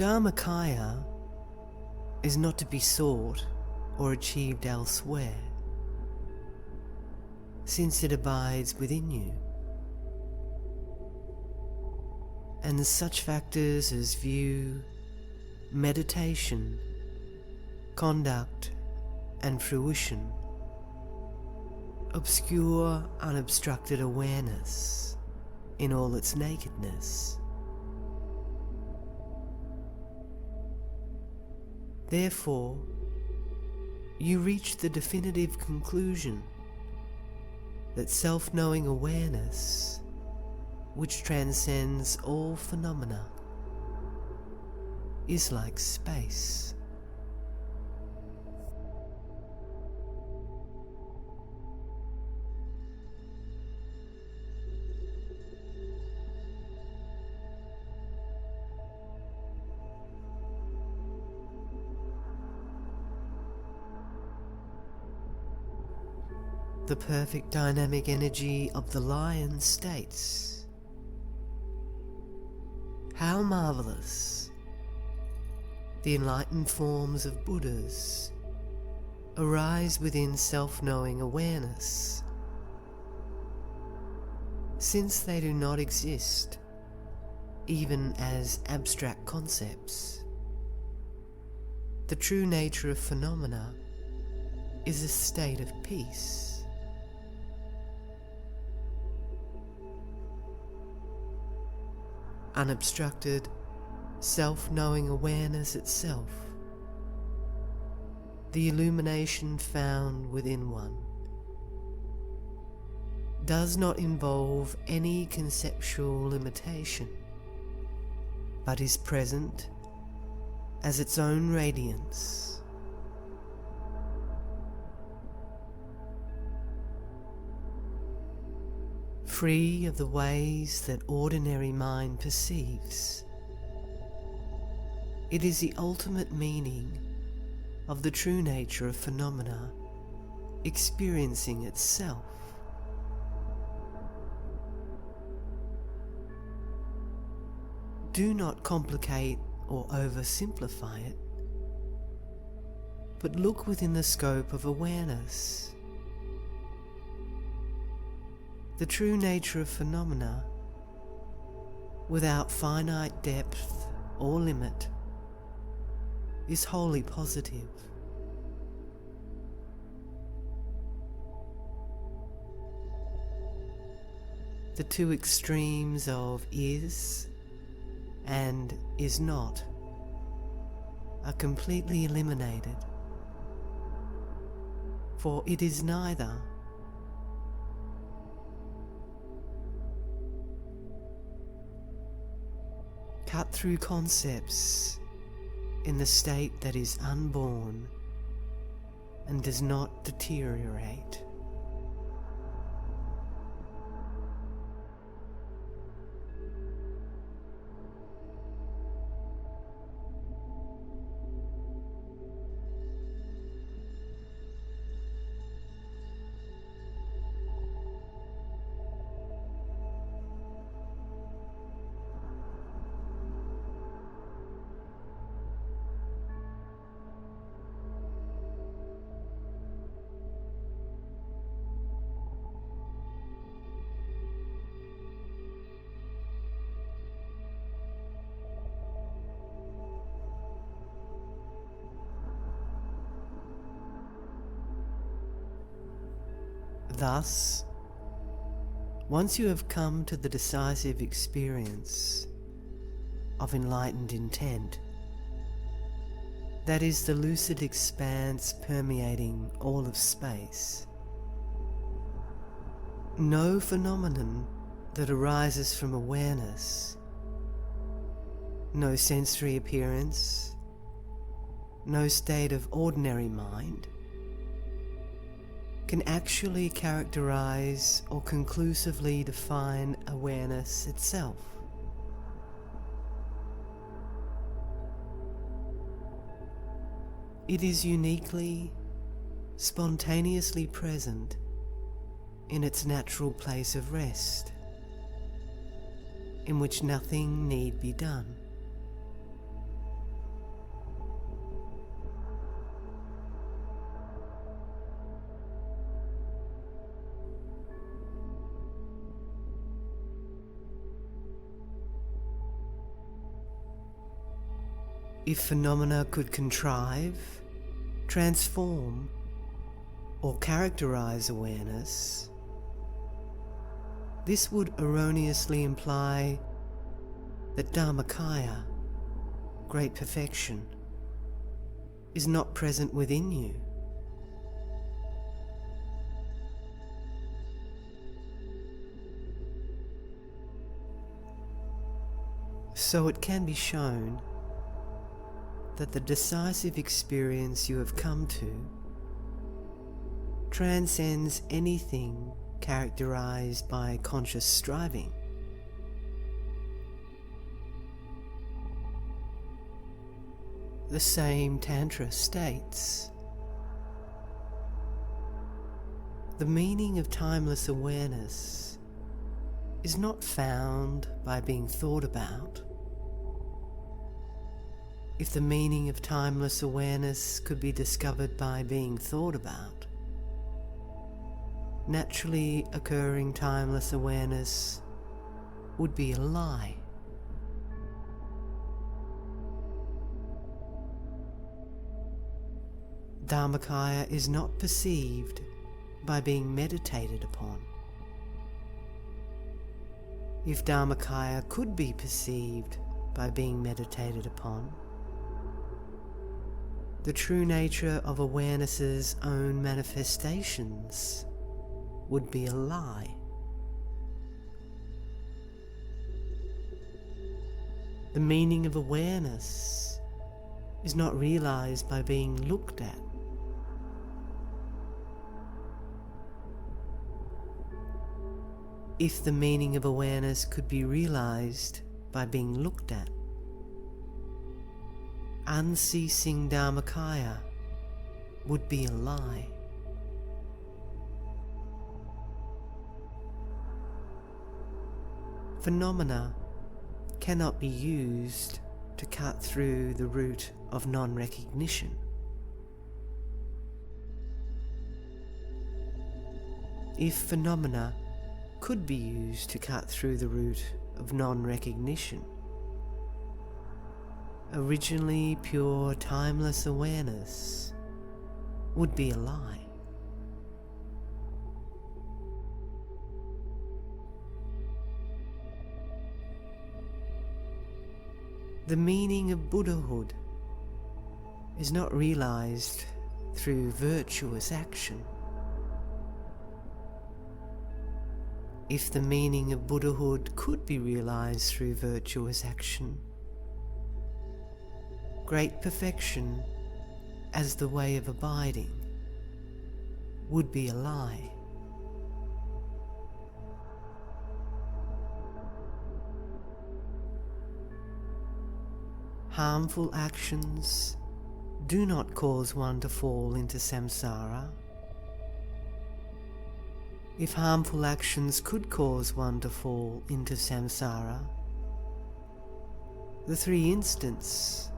Dharmakaya is not to be sought or achieved elsewhere, since it abides within you. And such factors as view, meditation, conduct, and fruition obscure unobstructed awareness in all its nakedness. Therefore, you reach the definitive conclusion that self-knowing awareness, which transcends all phenomena, is like space. The perfect dynamic energy of the lion states, "How marvelous! The enlightened forms of Buddhas arise within self-knowing awareness, since they do not exist even as abstract concepts. The true nature of phenomena is a state of peace." Unobstructed, self-knowing awareness itself, the illumination found within one, does not involve any conceptual limitation, but is present as its own radiance. Free of the ways that ordinary mind perceives. It is the ultimate meaning of the true nature of phenomena experiencing itself. Do not complicate or oversimplify it, but look within the scope of awareness. The true nature of phenomena, without finite depth or limit, is wholly positive. The two extremes of is and is not are completely eliminated, for it is neither. Cut through concepts in the state that is unborn and does not deteriorate. Thus, once you have come to the decisive experience of enlightened intent, that is the lucid expanse permeating all of space, no phenomenon that arises from awareness, no sensory appearance, no state of ordinary mind, can actually characterize or conclusively define awareness itself. It is uniquely, spontaneously present in its natural place of rest, in which nothing need be done. If phenomena could contrive, transform, or characterize awareness, this would erroneously imply that Dharmakaya, great perfection, is not present within you. So it can be shown that the decisive experience you have come to transcends anything characterized by conscious striving. The same Tantra states, the meaning of timeless awareness is not found by being thought about. If the meaning of timeless awareness could be discovered by being thought about, naturally occurring timeless awareness would be a lie. Dharmakaya is not perceived by being meditated upon. If Dharmakaya could be perceived by being meditated upon, the true nature of awareness's own manifestations would be a lie. The meaning of awareness is not realized by being looked at. If the meaning of awareness could be realized by being looked at, unceasing Dharmakaya would be a lie. Phenomena cannot be used to cut through the root of non-recognition. If phenomena could be used to cut through the root of non-recognition, originally pure timeless awareness would be a lie. The meaning of Buddhahood is not realized through virtuous action. If the meaning of Buddhahood could be realized through virtuous action, great perfection as the way of abiding would be a lie. Harmful actions do not cause one to fall into samsara. If harmful actions could cause one to fall into samsara, the three instants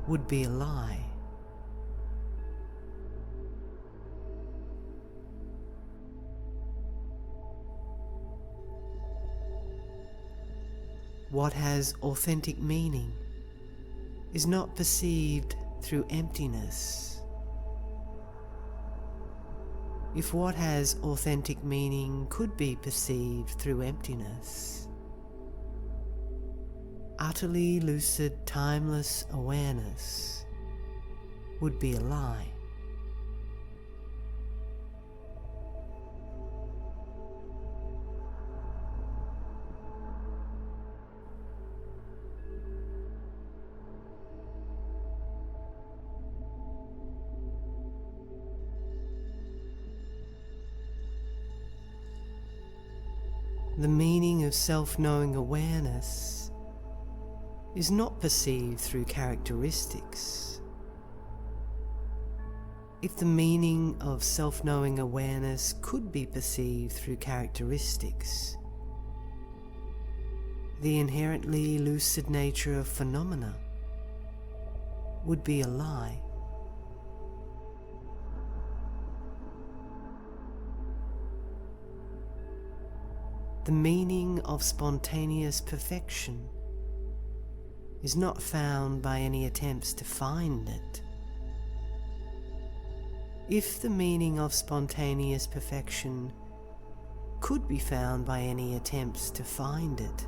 would be a lie. What has authentic meaning is not perceived through emptiness. If what has authentic meaning could be perceived through emptiness, utterly lucid, timeless awareness would be a lie. The meaning of self-knowing awareness is not perceived through characteristics. If the meaning of self-knowing awareness could be perceived through characteristics, the inherently lucid nature of phenomena would be a lie. The meaning of spontaneous perfection is not found by any attempts to find it. If the meaning of spontaneous perfection could be found by any attempts to find it,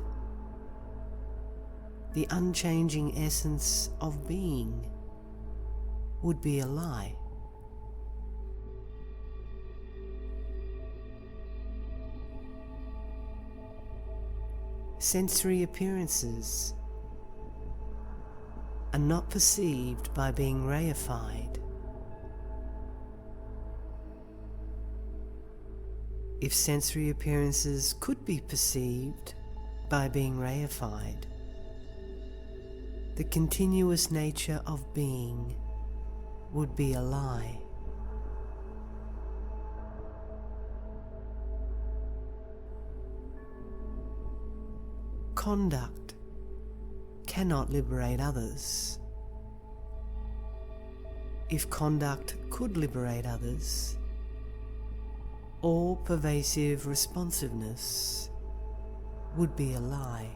the unchanging essence of being would be a lie. Sensory appearances are not perceived by being reified. If sensory appearances could be perceived by being reified, the continuous nature of being would be a lie. Conduct cannot liberate others. If conduct could liberate others, all pervasive responsiveness would be a lie.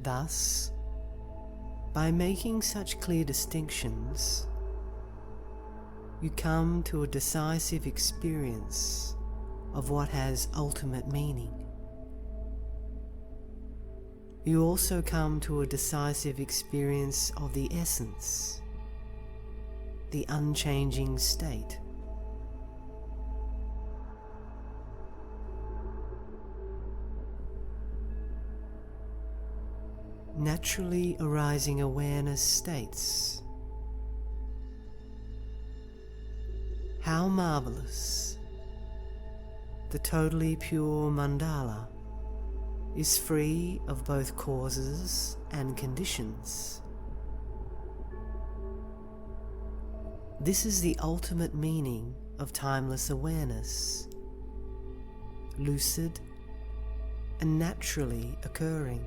Thus, by making such clear distinctions, you come to a decisive experience of what has ultimate meaning. You also come to a decisive experience of the essence, the unchanging state. Naturally arising awareness states, how marvelous! The totally pure mandala is free of both causes and conditions. This is the ultimate meaning of timeless awareness, lucid and naturally occurring.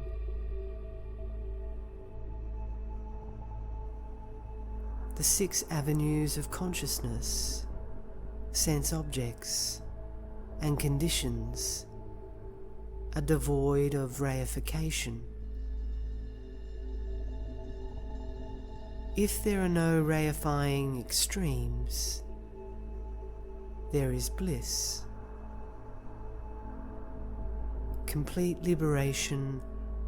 The 6 avenues of consciousness, sense objects, and conditions are devoid of reification. If there are no reifying extremes, there is bliss, complete liberation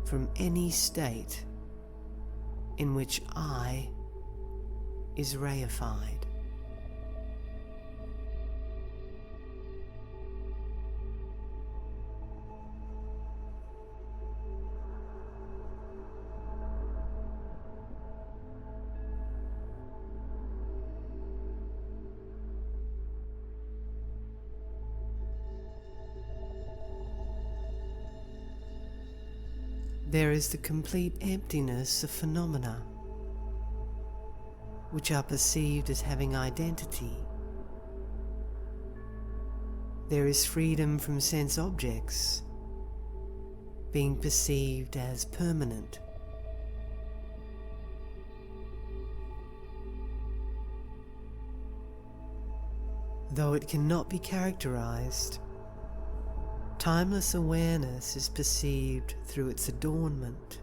from any state in which I is reified. There is the complete emptiness of phenomena, which are perceived as having identity. There is freedom from sense objects, being perceived as permanent. Though it cannot be characterized, timeless awareness is perceived through its adornment.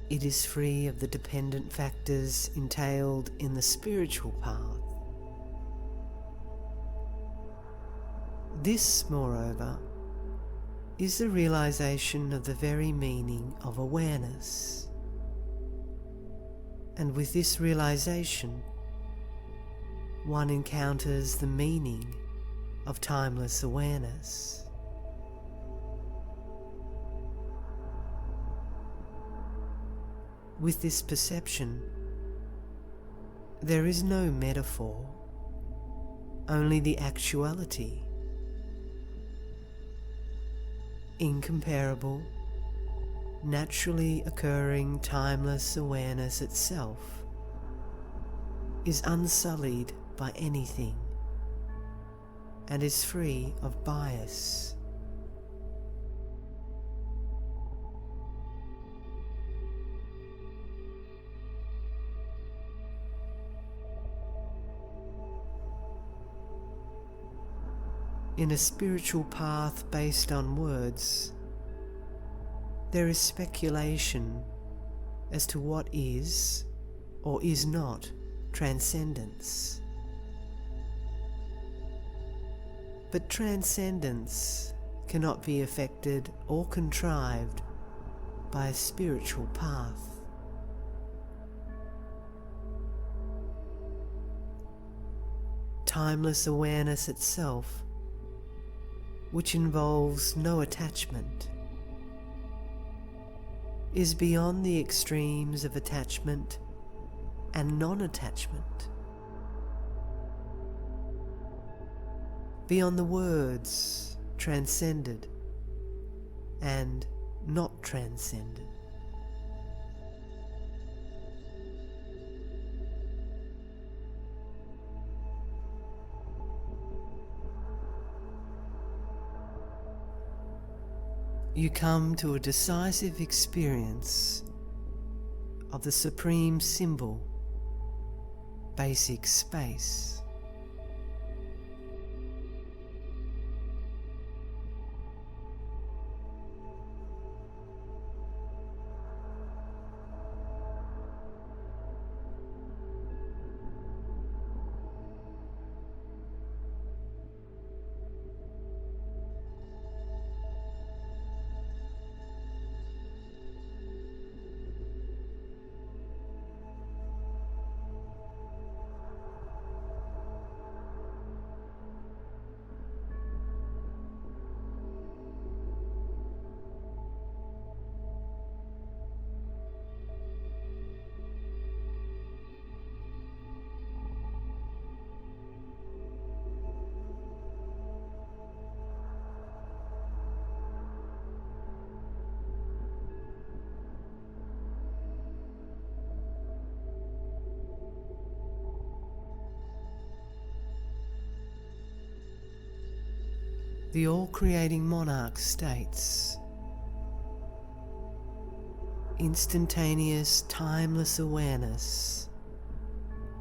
It is free of the dependent factors entailed in the spiritual path. This, moreover, is the realization of the very meaning of awareness. And with this realization, one encounters the meaning of timeless awareness. With this perception, there is no metaphor, only the actuality. Incomparable, naturally occurring timeless awareness itself is unsullied by anything and is free of bias. In a spiritual path based on words, there is speculation as to what is or is not transcendence. But transcendence cannot be affected or contrived by a spiritual path. Timeless awareness itself, which involves no attachment, is beyond the extremes of attachment and non-attachment, beyond the words transcended and not transcended. You come to a decisive experience of the supreme symbol, basic space. The all-creating monarch states, instantaneous, timeless awareness,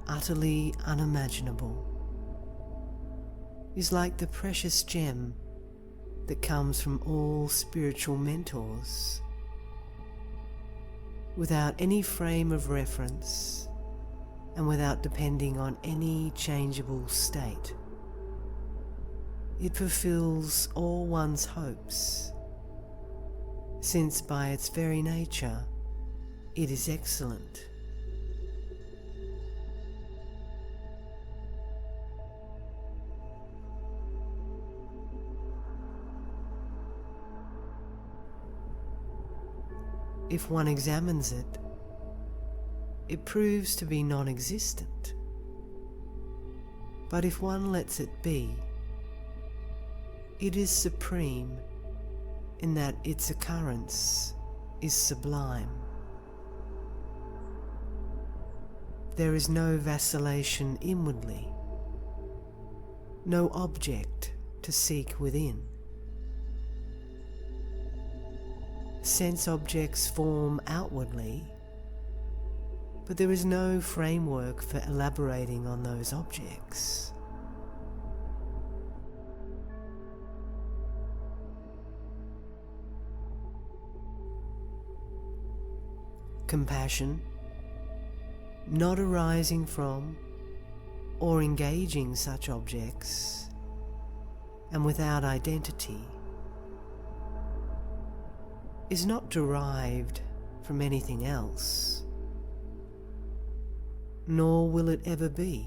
utterly unimaginable, is like the precious gem that comes from all spiritual mentors, without any frame of reference and without depending on any changeable state. It fulfills all one's hopes, since by its very nature it is excellent. If one examines it, it proves to be non-existent. But if one lets it be, it is supreme in that its occurrence is sublime. There is no vacillation inwardly, no object to seek within. Sense objects form outwardly, but there is no framework for elaborating on those objects. Compassion, not arising from or engaging such objects, and without identity, is not derived from anything else, nor will it ever be.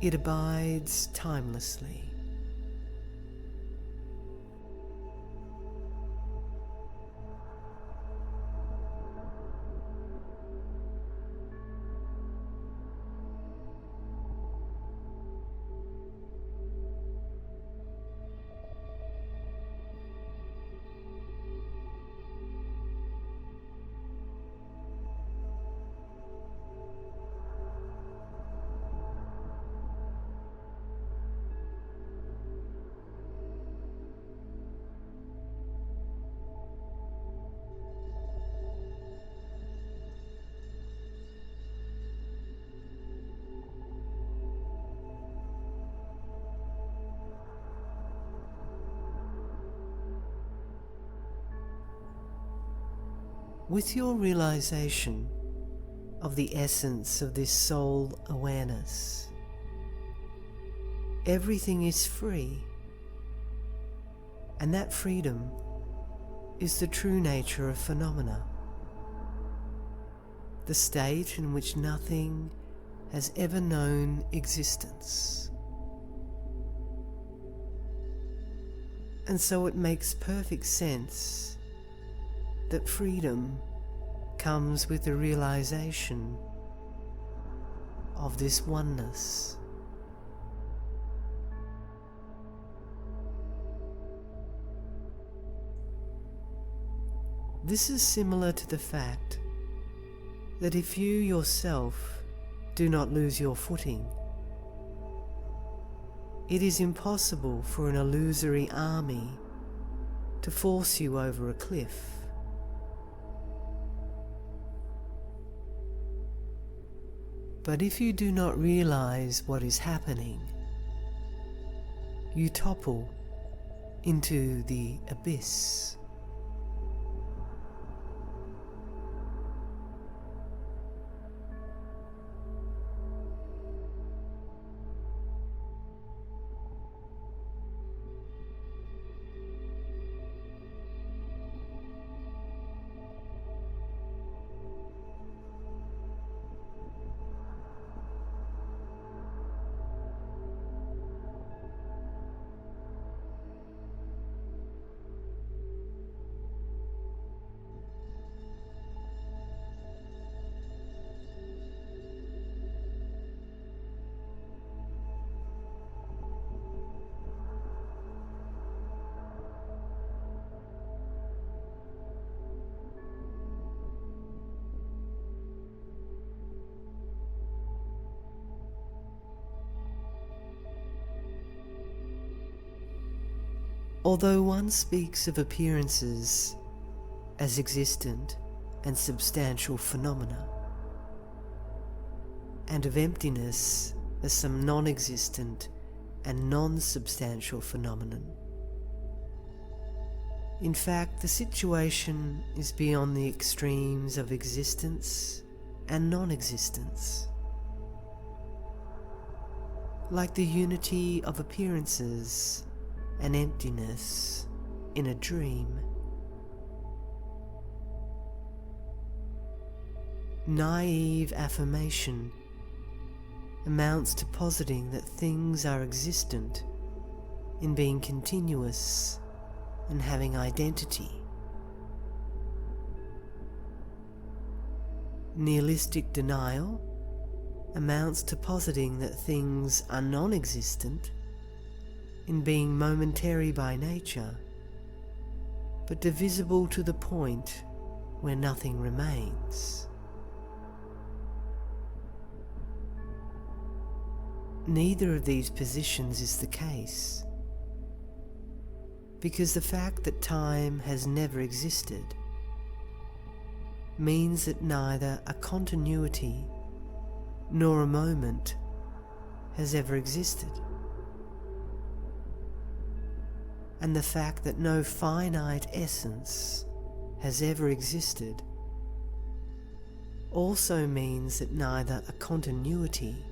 It abides timelessly. With your realization of the essence of this soul awareness, everything is free, and that freedom is the true nature of phenomena, the state in which nothing has ever known existence. And so it makes perfect sense that freedom comes with the realization of this oneness. This is similar to the fact that if you yourself do not lose your footing, it is impossible for an illusory army to force you over a cliff. But if you do not realize what is happening, you topple into the abyss. Although one speaks of appearances as existent and substantial phenomena, and of emptiness as some non-existent and non-substantial phenomenon, in fact, the situation is beyond the extremes of existence and non-existence. Like the unity of appearances and emptiness in a dream. Naive affirmation amounts to positing that things are existent in being continuous and having identity. Nihilistic denial amounts to positing that things are non-existent in being momentary by nature, but divisible to the point where nothing remains. Neither of these positions is the case, because the fact that time has never existed means that neither a continuity nor a moment has ever existed. And the fact that no finite essence has ever existed also means that neither a continuity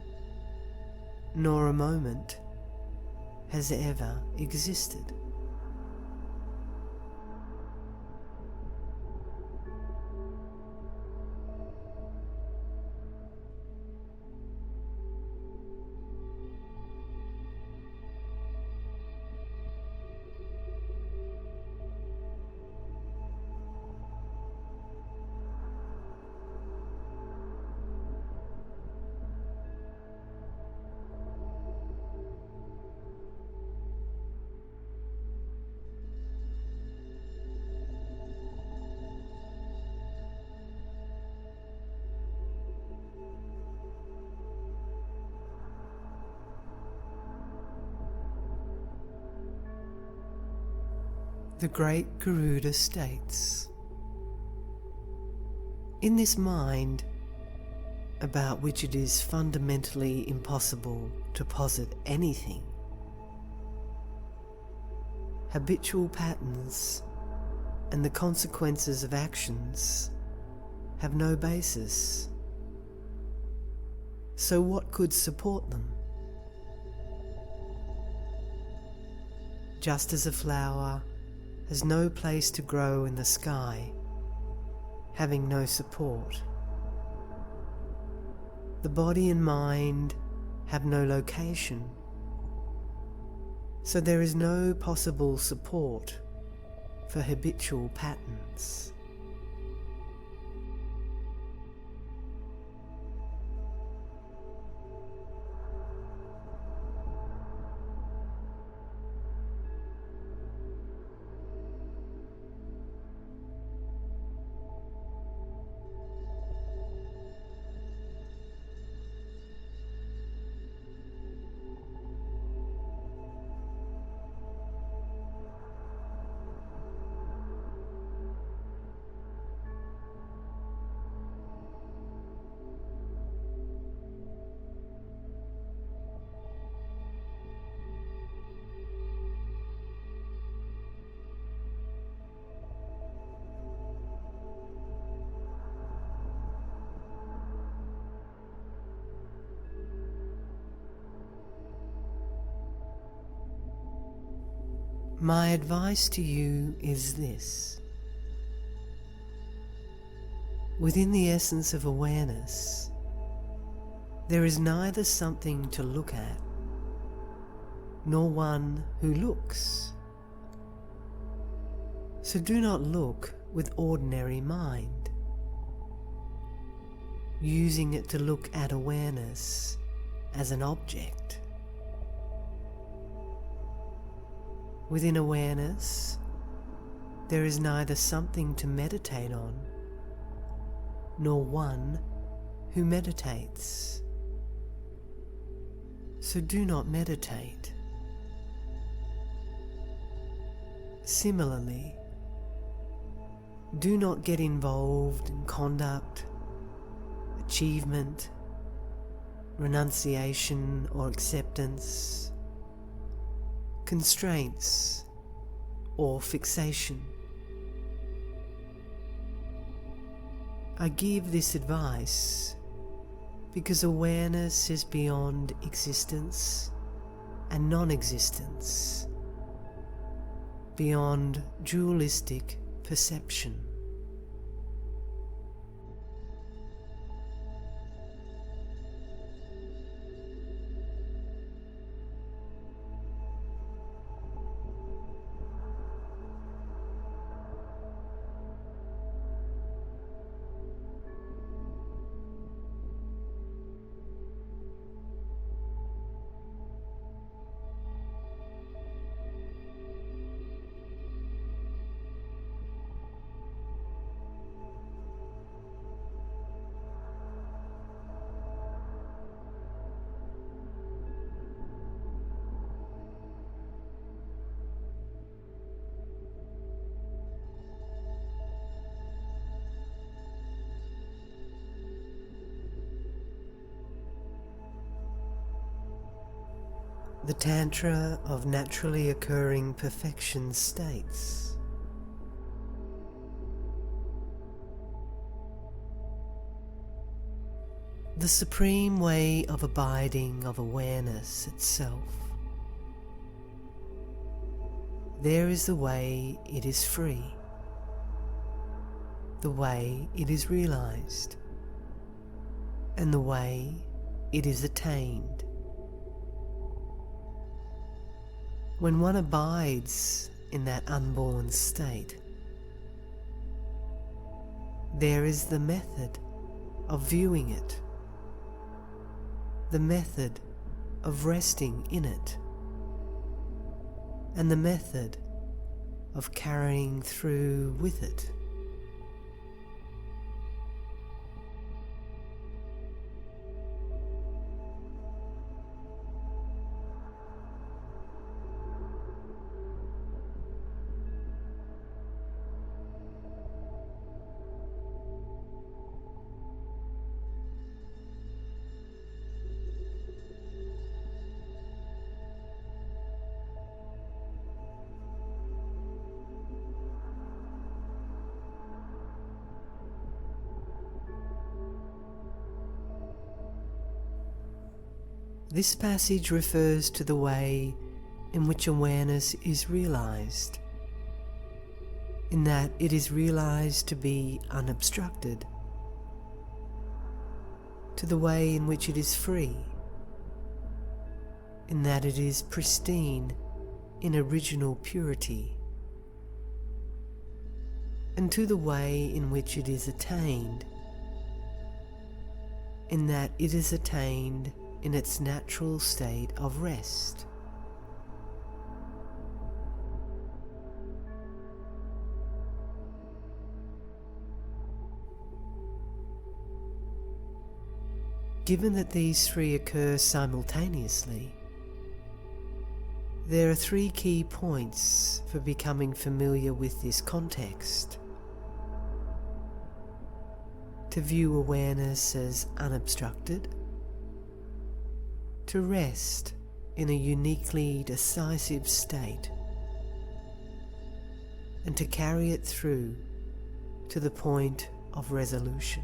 nor a moment has ever existed. The great Garuda states, in this mind, about which it is fundamentally impossible to posit anything, habitual patterns and the consequences of actions have no basis. So what could support them? Just as a flower has no place to grow in the sky, having no support, the body and mind have no location, so there is no possible support for habitual patterns. My advice to you is this. Within the essence of awareness, there is neither something to look at, nor one who looks. So do not look with ordinary mind, using it to look at awareness as an object. Within awareness, there is neither something to meditate on, nor one who meditates. So do not meditate. Similarly, do not get involved in conduct, achievement, renunciation or acceptance, constraints or fixation. I give this advice because awareness is beyond existence and non-existence, beyond dualistic perception. The Tantra of naturally occurring perfection states, the supreme way of abiding of awareness itself. There is the way it is free, the way it is realized, and the way it is attained. When one abides in that unborn state, there is the method of viewing it, the method of resting in it, and the method of carrying through with it. This passage refers to the way in which awareness is realized, in that it is realized to be unobstructed, to the way in which it is free, in that it is pristine in original purity, and to the way in which it is attained, in that it is attained in its natural state of rest. Given that these three occur simultaneously, there are three key points for becoming familiar with this context. To view awareness as unobstructed, to rest in a uniquely decisive state, and to carry it through to the point of resolution.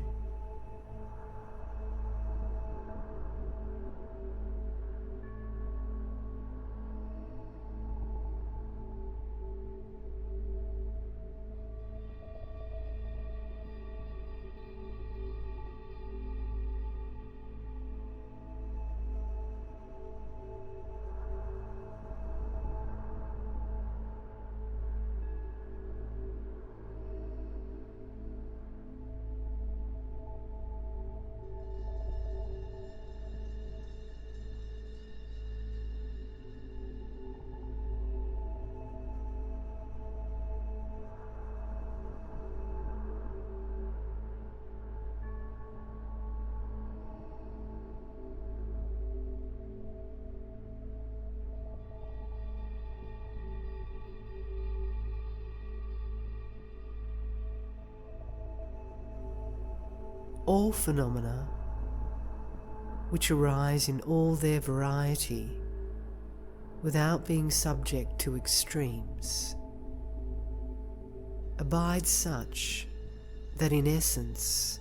All phenomena, which arise in all their variety without being subject to extremes, abide such that in essence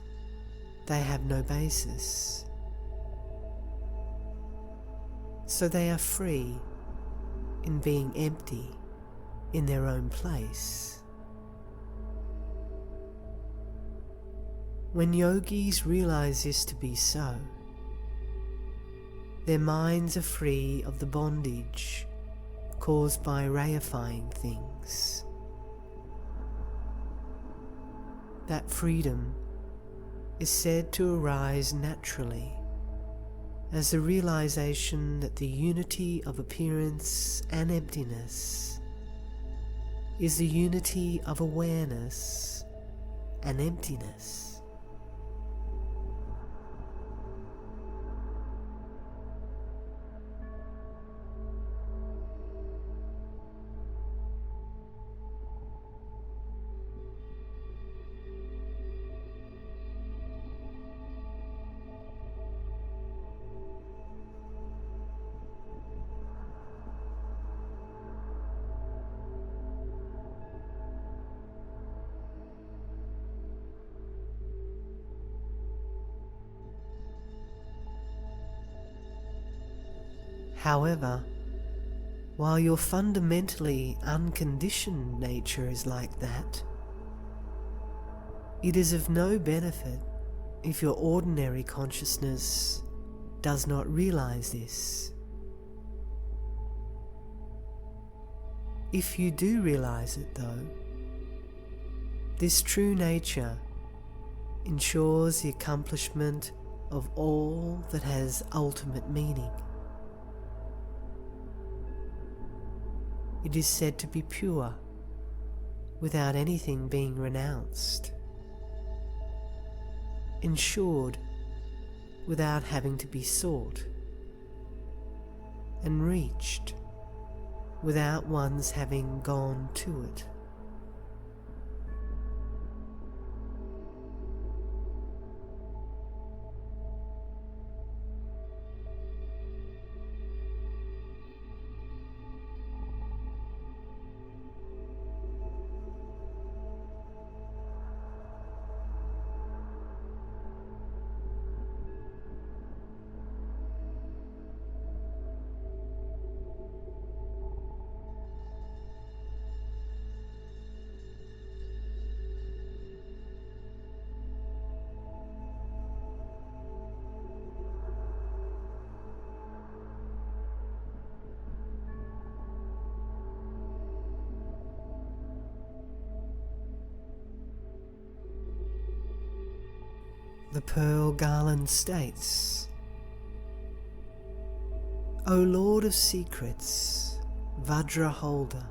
they have no basis. So they are free in being empty in their own place. When yogis realize this to be so, their minds are free of the bondage caused by reifying things. That freedom is said to arise naturally as the realization that the unity of appearance and emptiness is the unity of awareness and emptiness. However, while your fundamentally unconditioned nature is like that, it is of no benefit if your ordinary consciousness does not realize this. If you do realize it, though, this true nature ensures the accomplishment of all that has ultimate meaning. It is said to be pure, without anything being renounced, ensured without having to be sought, and reached without one's having gone to it. The pearl garland states, O Lord of Secrets, Vajra holder,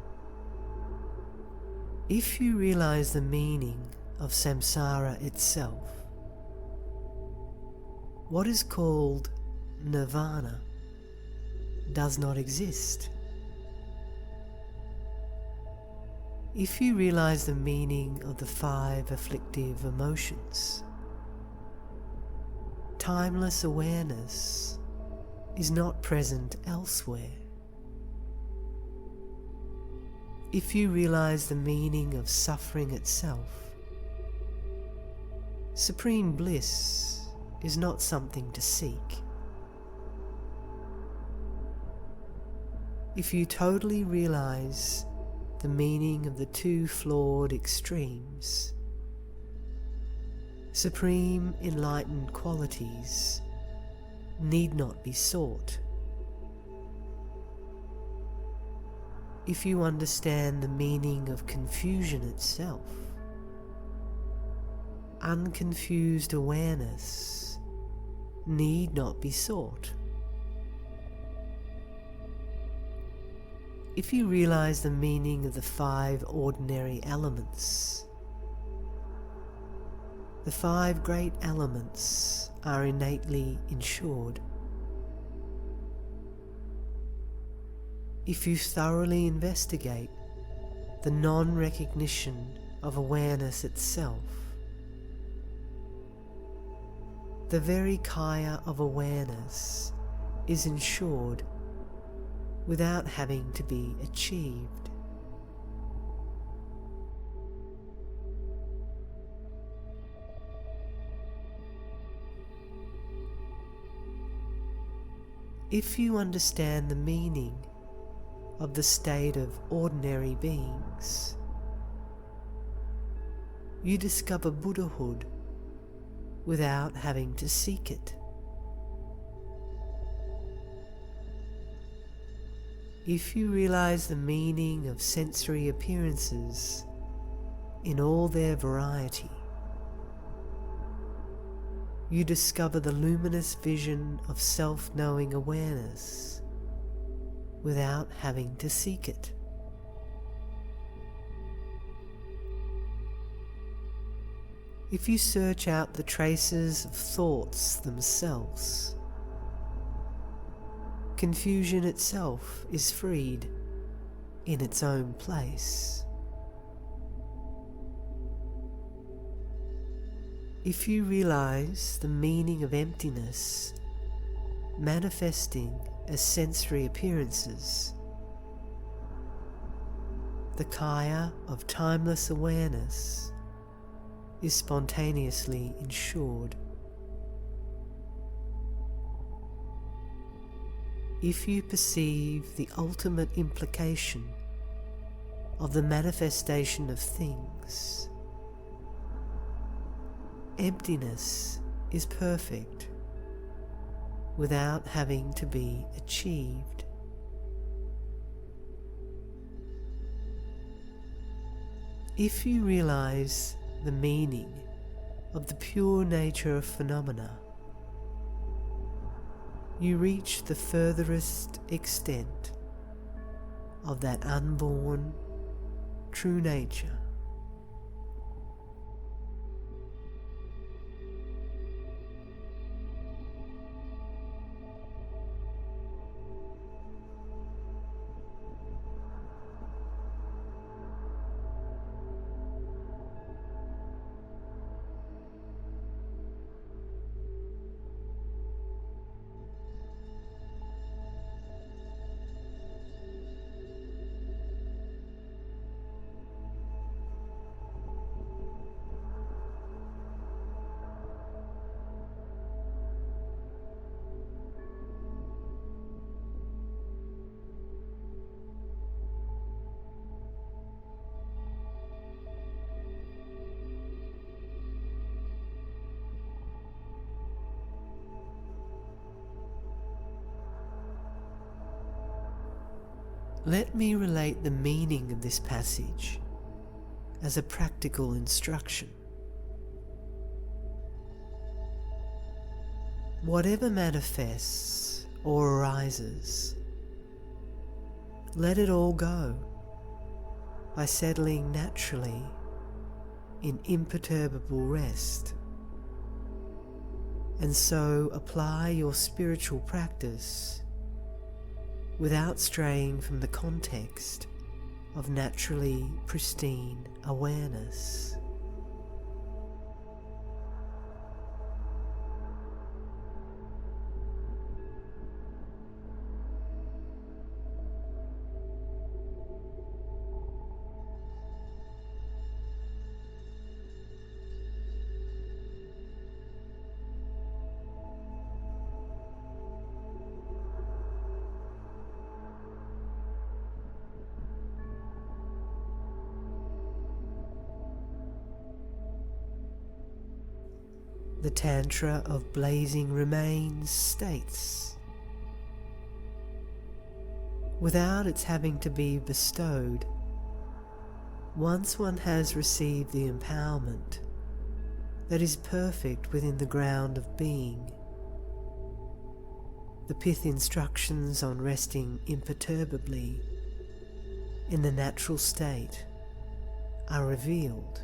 if you realize the meaning of samsara itself, what is called nirvana does not exist. If you realize the meaning of the 5 afflictive emotions, timeless awareness is not present elsewhere. If you realize the meaning of suffering itself, supreme bliss is not something to seek. If you totally realize the meaning of the 2 flawed extremes, supreme enlightened qualities need not be sought. If you understand the meaning of confusion itself, unconfused awareness need not be sought. If you realize the meaning of the 5 ordinary elements, the 5 great elements are innately ensured. If you thoroughly investigate the non-recognition of awareness itself, the very kaya of awareness is ensured without having to be achieved. If you understand the meaning of the state of ordinary beings, you discover Buddhahood without having to seek it. If you realize the meaning of sensory appearances in all their variety, you discover the luminous vision of self-knowing awareness without having to seek it. If you search out the traces of thoughts themselves, confusion itself is freed in its own place. If you realize the meaning of emptiness manifesting as sensory appearances, the kaya of timeless awareness is spontaneously ensured. If you perceive the ultimate implication of the manifestation of things, emptiness is perfect without having to be achieved. If you realize the meaning of the pure nature of phenomena, you reach the furthest extent of that unborn, true nature. Let me relate the meaning of this passage as a practical instruction. Whatever manifests or arises, let it all go by settling naturally in imperturbable rest. And so apply your spiritual practice without straying from the context of naturally pristine awareness. The Tantra of Blazing Remains states, without its having to be bestowed, once one has received the empowerment that is perfect within the ground of being, the pith instructions on resting imperturbably in the natural state are revealed.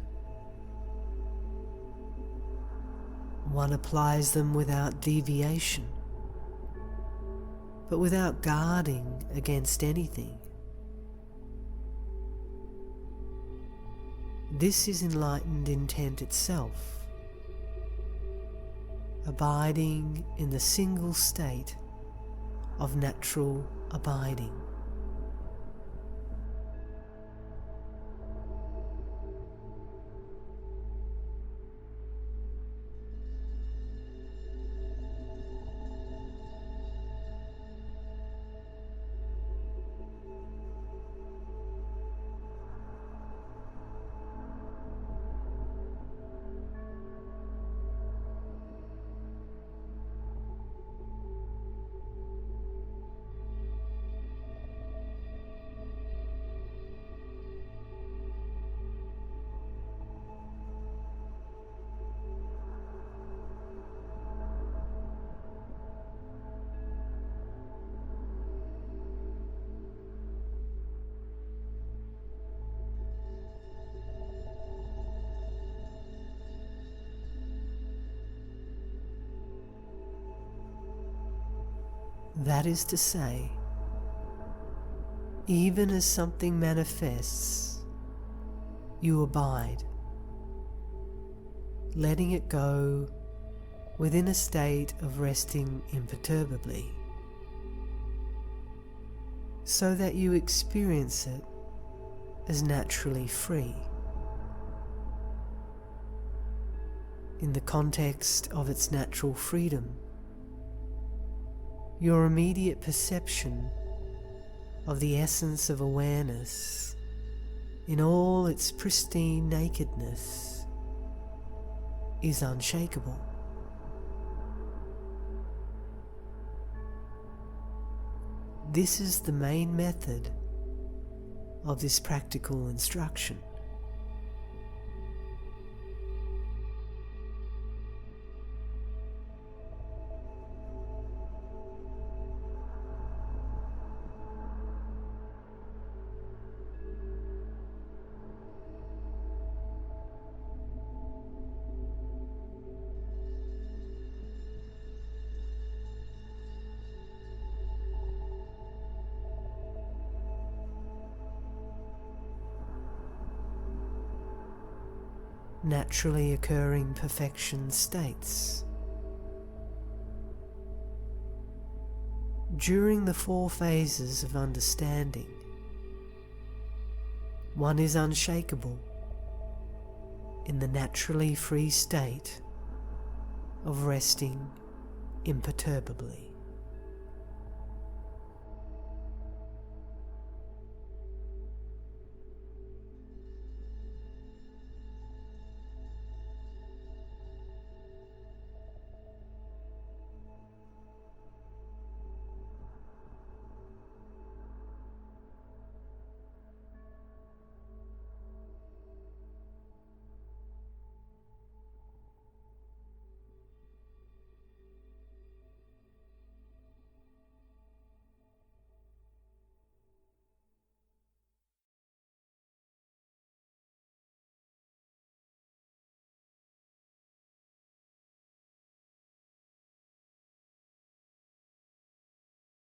One applies them without deviation, but without guarding against anything. This is enlightened intent itself, abiding in the single state of natural abiding. That is to say, even as something manifests, you abide, letting it go within a state of resting imperturbably, so that you experience it as naturally free. In the context of its natural freedom, your immediate perception of the essence of awareness in all its pristine nakedness is unshakable. This is the main method of this practical instruction. Naturally occurring perfection states. During the 4 phases of understanding, one is unshakable in the naturally free state of resting imperturbably.